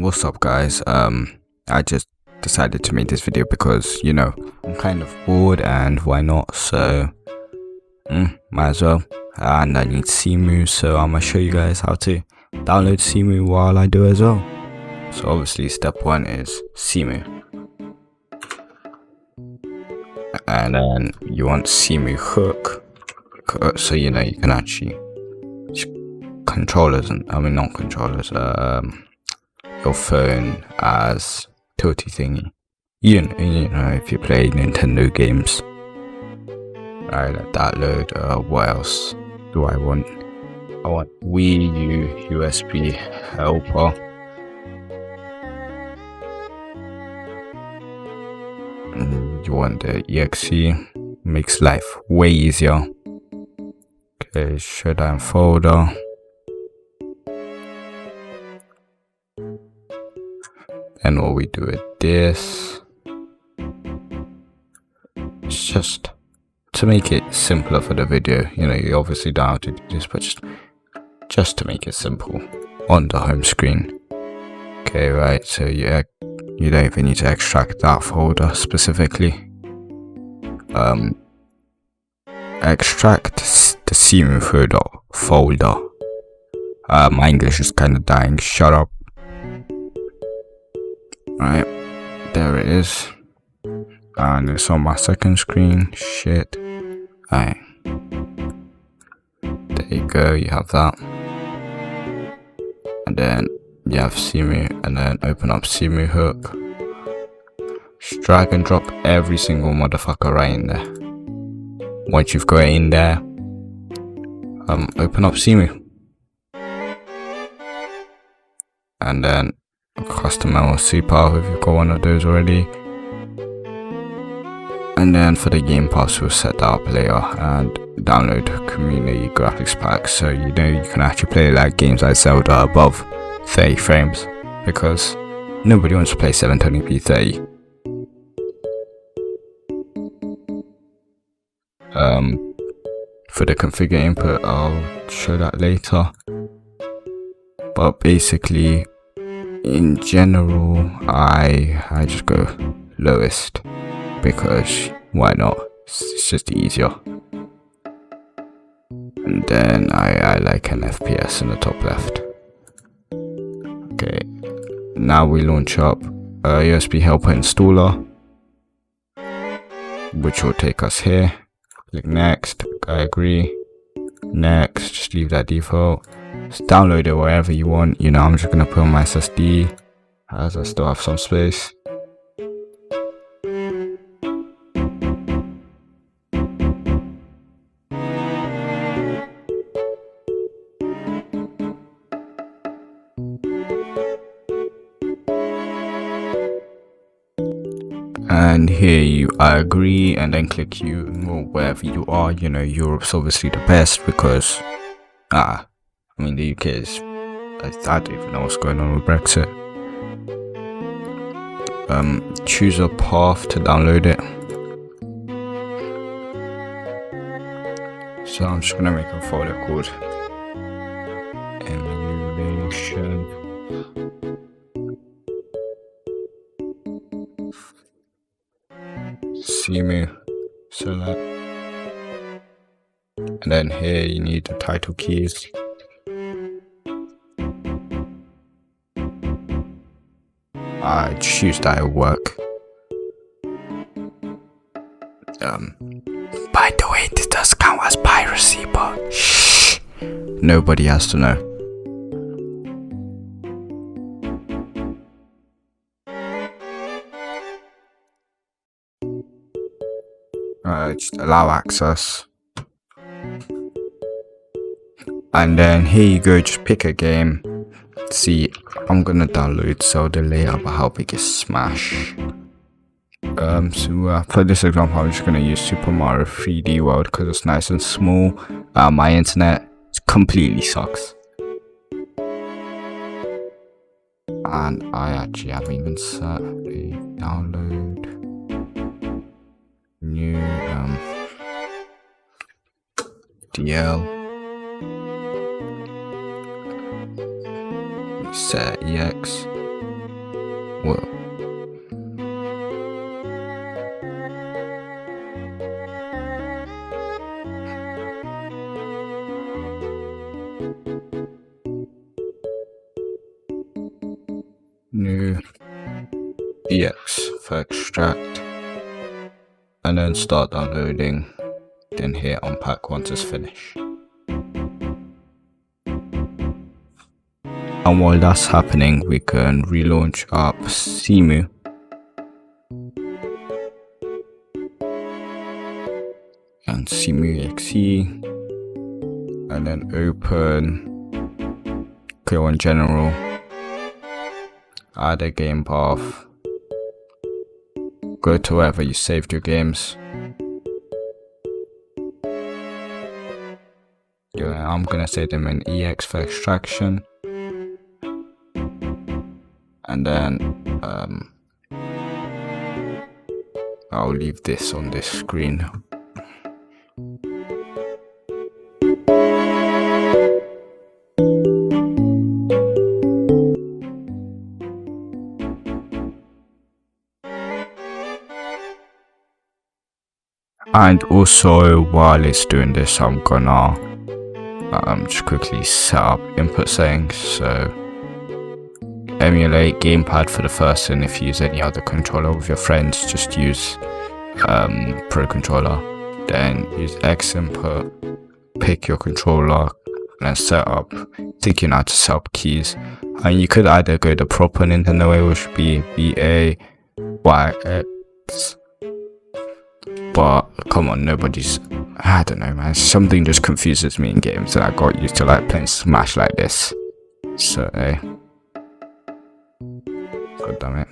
What's up, guys? I just decided to make this video because I'm kind of bored, and why not? So might as well. And I need Cemu, so I'm gonna show you guys how to download Cemu while I do as well. So obviously step one is Cemu, and then you want Cemu hook, so you can actually controllers, and not controllers, your phone as tilty thingy. You know if you play Nintendo games. Alright, download. What else do I want? I want Wii U USB helper. You want the exe, makes life way easier. Okay, show that in folder. And what we do with this, it's just to make it simpler for the video. You obviously don't have to do this, but just to make it simple on the home screen. Okay, right, so you don't even need to extract that folder specifically. Extract the Cemu folder. My English is kind of dying, shut up. Right, there it is, and it's on my second screen. Shit. Alright, there you go, you have that, and then you have Cemu, and then open up Cemu hook, just drag and drop every single motherfucker right in there. Once you've got it in there, open up Cemu, and then custom LLC path if you've got one of those already. And then for the game pass, we'll set that up later, and download community graphics pack, so you can actually play like games like Zelda above 30 frames, because nobody wants to play 720p 30. For the configure input, I'll show that later, but basically in general I just go lowest, because why not? It's just easier. And then I like an FPS in the top left. Okay, now we launch up a USB helper installer, which will take us here. Click next, I agree, next, just leave that default. Just download it wherever you want. I'm just gonna put on my SSD, as I still have some space. And here I agree, and then click you or wherever you are. Europe's obviously the best, because the UK is, I don't even know what's going on with Brexit. Choose a path to download it. So I'm just gonna make a folder called Emulation. Cemu, select, and then here you need the title keys. I choose that it'll work. By the way, this does count as piracy, but shh, nobody has to know. Just allow access, and then here you go, just pick a game. See, I'm gonna download Zelda later, but how big is Smash? So for this example, I'm just gonna use Super Mario 3D World because it's nice and small. My internet completely sucks, and I actually haven't even set a download new DL. Set EX. Well, new EX for extract, and then start downloading, then hit unpack once it's finished. And while that's happening, we can relaunch up Cemu and Cemu exe, and then open, go on general, add a game path, go to wherever you saved your games. Yeah, I'm gonna save them in EX for extraction, and then I'll leave this on this screen. And also, while it's doing this, I'm gonna just quickly set up input settings. So emulate gamepad for the first, and if you use any other controller with your friends, just use Pro Controller. Then use X input, pick your controller, and then set up. I think you know how to set up keys. And you could either go the proper Nintendo way, which would be BAYX. But come on, I don't know, man, something just confuses me in games, and I got used to like playing Smash like this. So god damn it.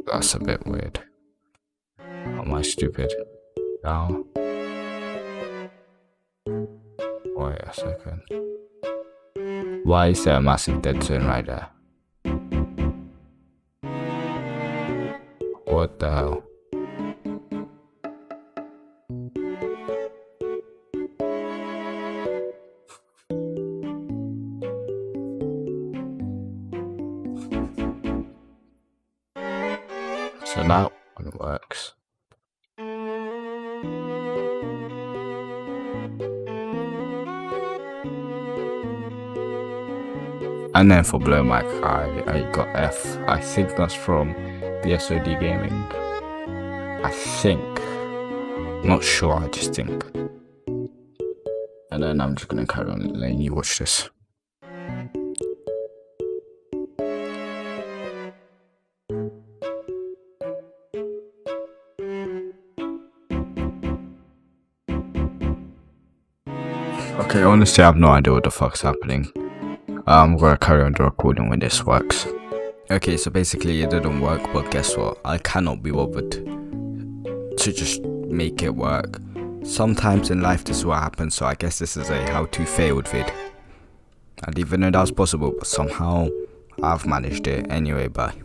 That's a bit weird. Am I stupid? Now. Wait a second. Why is there a massive dead zone right there? What the hell? So that one works. And then for blow mic, I got F. I think that's from BSOD Gaming. I think. Not sure, I just think. And then I'm just gonna carry on letting you watch this. Okay, honestly, I have no idea what the fuck's happening. I'm gonna carry on the recording when this works. Okay, so basically it didn't work, but guess what? I cannot be bothered to just make it work. Sometimes in life this is what happens, so I guess this is a how to failed vid. I didn't even know that was possible, but somehow I've managed it. Anyway, bye.